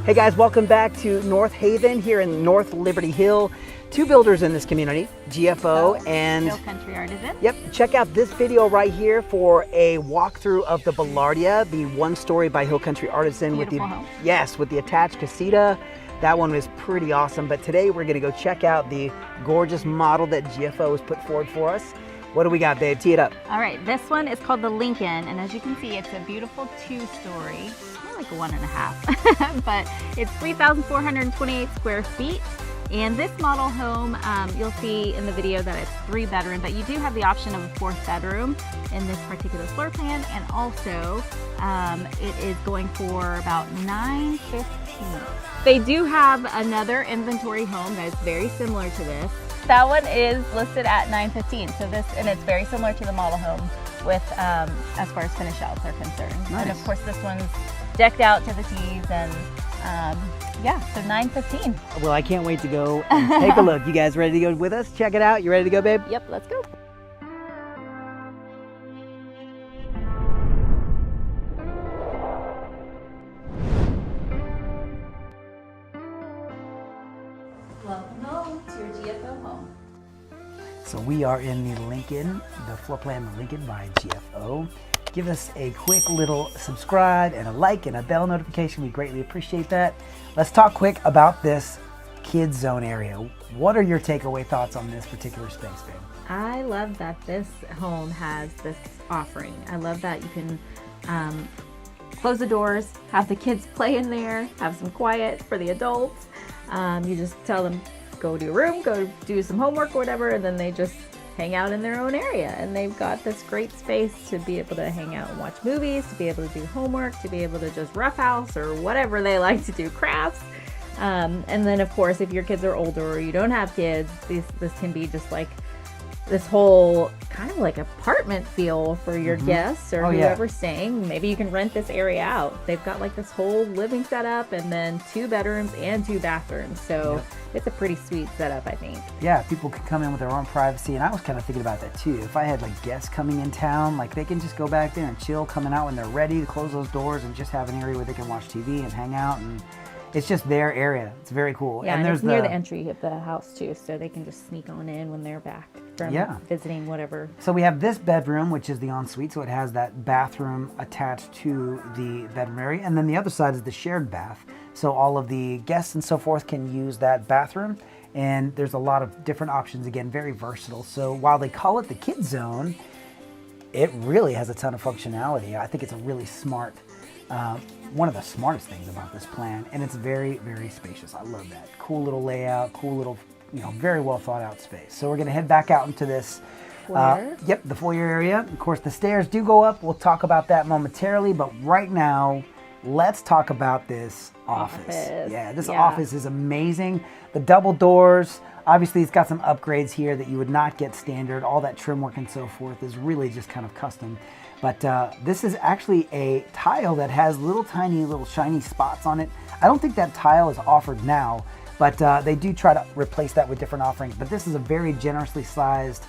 Hey guys, welcome back to North Haven here in North Liberty Hill. Two builders in this community, GFO and Hill Country Artisan. Yep, check out this video right here for a walkthrough of the Ballardia, the one story by Hill Country Artisan. Beautiful with the home. Yes, with the attached casita. That one was pretty awesome. But today we're gonna go check out the gorgeous model that GFO has put forward for us. What do we got, babe? Tee it up. All right, this one is called the Lincoln, and as you can see, it's a beautiful two-story, more like a 1.5, but it's 3,428 square feet. And this model home, you'll see in the video that it's 3-bedroom, but you do have the option of a 4th bedroom in this particular floor plan, and also it is going for about $915. They do have another inventory home that is very similar to this. That one is listed at $915. So this, and it's very similar to the model home with as far as finish outs are concerned. Nice. And of course this one's decked out to the T's, and yeah, so $915. Well, I can't wait to go and take a look. You guys ready to go with us? Check it out. You ready to go, babe? Yep, let's go. Welcome home to your GFO home. So we are in the Lincoln, the floor plan of the Lincoln by GFO. Give us a quick little subscribe and a like and a bell notification. We greatly appreciate that. Let's talk quick about this kids zone area. What are your takeaway thoughts on this particular space, babe? I love that this home has this offering. I love that you can close the doors, have the kids play in there, have some quiet for the adults. You just tell them, go to your room, go do some homework or whatever, and then they just hang out in their own area. And they've got this great space to be able to hang out and watch movies, to be able to do homework, to be able to just roughhouse or whatever they like to do, crafts. And then of course, if your kids are older or you don't have kids, this can be just like this whole kind of like apartment feel for your guests or whoever's staying. Maybe you can rent this area out. They've got like this whole living setup and then 2 bedrooms and 2 bathrooms. So it's a pretty sweet setup, I think. Yeah, people can come in with their own privacy, and I was kind of thinking about that too. If I had like guests coming in town, like they can just go back there and chill, coming out when they're ready to close those doors and just have an area where they can watch TV and hang out, and it's just their area. It's very cool. Yeah, and there's it's near the entry of the house too, so they can just sneak on in when they're back from visiting whatever. So we have this bedroom, which is the ensuite, so it has that bathroom attached to the bedroom area, and then the other side is the shared bath. So all of the guests and so forth can use that bathroom, and there's a lot of different options, again, very versatile. So while they call it the kids zone, it really has a ton of functionality. I think it's a really smart, one of the smartest things about this plan, and it's very, very spacious. I love that. Cool little layout, cool little, very well thought out space. So we're gonna head back out into this foyer. The foyer area. Of course, the stairs do go up. We'll talk about that momentarily, but right now, let's talk about this office. Yeah, this office is amazing. The double doors, obviously it's got some upgrades here that you would not get standard. All that trim work and so forth is really just kind of custom. But this is actually a tile that has little tiny little shiny spots on it. I don't think that tile is offered now, but they do try to replace that with different offerings. But this is a very generously sized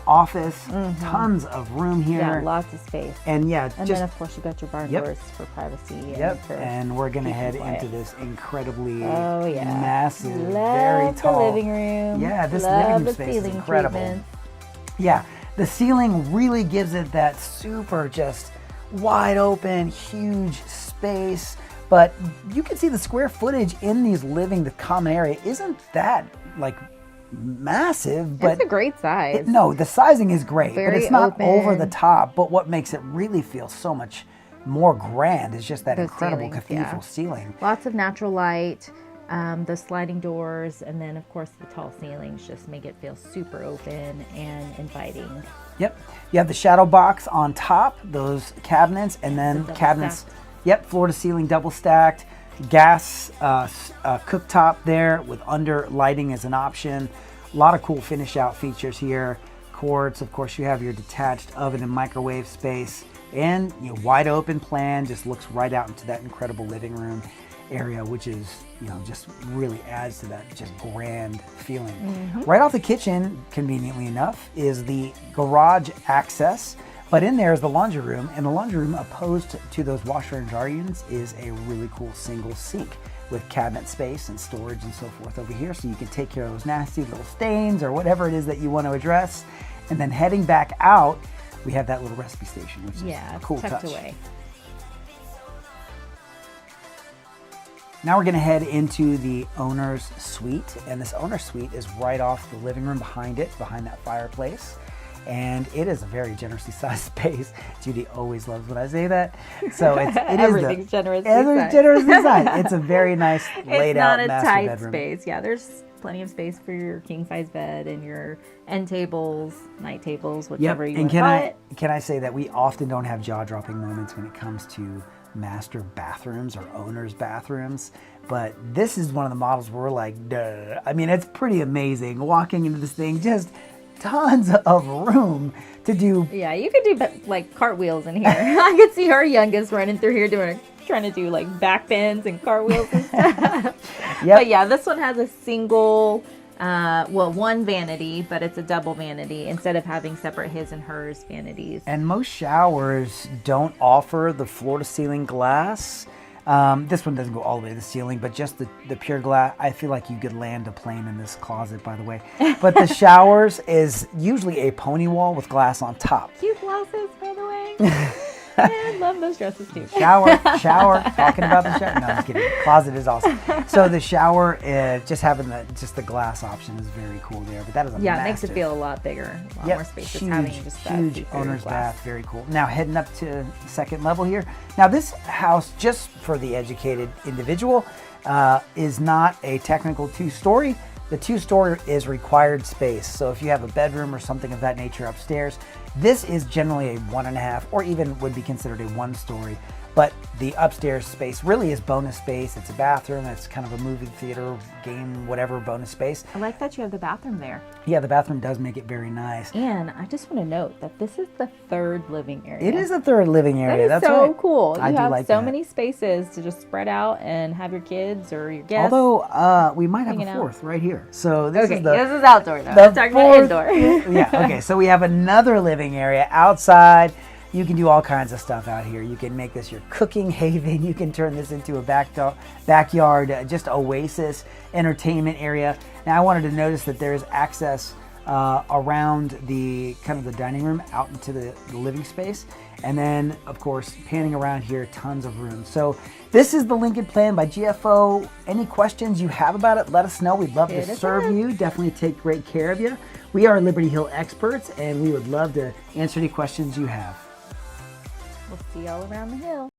office, tons of room here. Yeah, lots of space. And and then of course you got your barn doors for privacy. And we're gonna head into this incredibly massive, Love very tall. the living room. Yeah, this Love living room the space is ceiling incredible. treatments. Yeah, the ceiling really gives it that super just wide open, huge space. But you can see the square footage in these the common area isn't that like massive, but it's a great size. No, the sizing is great, but it's not open. over the top. But what makes it really feel so much more grand is just that incredible cathedral ceiling. Lots of natural light, the sliding doors, and then of course the tall ceilings just make it feel super open and inviting. Yep, you have the shadow box on top, those cabinets, and then cabinets. Stacked. Yep, floor to ceiling, double stacked. Gas cooktop there with under lighting as an option. A lot of cool finish out features here. Quartz, of course, you have your detached oven and microwave space, and wide open plan, just looks right out into that incredible living room area, which is, just really adds to that just grand feeling. Right off the kitchen, conveniently enough, is the garage access. But in there is the laundry room, and the laundry room opposed to those washer and dryer units is a really cool single sink. with cabinet space and storage and so forth over here, so you can take care of those nasty little stains or whatever it is that you want to address. And then heading back out, we have that little recipe station, which is a cool touch. Away. Now we're going to head into the owner's suite, and this owner's suite is right off the living room behind it, behind that fireplace. And it is a very generously sized space. Judy always loves when I say that. So everything's generously sized. It's a very nice laid out master bedroom. It's not a tight space. Yeah, there's plenty of space for your king size bed and your end tables, night tables, whichever you want to call it. Can I say that we often don't have jaw dropping moments when it comes to master bathrooms or owner's bathrooms, but this is one of the models where we're like, duh. I mean, it's pretty amazing walking into this thing, just tons of room to do. Yeah, you could do like cartwheels in here. I could see our youngest running through here trying to do like back bends and cartwheels and stuff. But yeah, this one has a single, one vanity, but it's a double vanity instead of having separate his and hers vanities. And most showers don't offer the floor to ceiling glass. This one doesn't go all the way to the ceiling, but just the pure glass. I feel like you could land a plane in this closet, by the way. But the showers is usually a pony wall with glass on top. Cute glasses, by the way. I love those dresses too. Shower. Talking about the shower. No, I'm just kidding. Closet is awesome. So the shower, just having the glass option is very cool there. But that is it makes it feel a lot bigger, a lot more spacious. Huge owner's bath. Very cool. Now heading up to the second level here. Now this house, just for the educated individual, is not a technical 2-story. The 2-story is required space. So if you have a bedroom or something of that nature upstairs, this is generally a 1.5 or even would be considered a 1-story. But the upstairs space really is bonus space. It's a bathroom. It's kind of a movie theater, game, whatever bonus space. I like that you have the bathroom there. Yeah, the bathroom does make it very nice. And I just want to note that this is the third living area. It is a third living area. That's so right. Cool. I you do have like so that. many spaces to just spread out and have your kids or your guests. Although we might have a fourth right here. So this is this is outdoor though. I'm talking about indoor. Yeah. Okay. So we have another living area outside. You can do all kinds of stuff out here. You can make this your cooking haven. You can turn this into a backyard, just oasis entertainment area. Now I wanted to notice that there is access around the kind of the dining room out into the living space. And then of course, panning around here, tons of room. So this is the Lincoln Plan by GFO. Any questions you have about it, let us know. We'd love to serve you. Definitely take great care of you. We are Liberty Hill experts and we would love to answer any questions you have. We'll see y'all around the hill.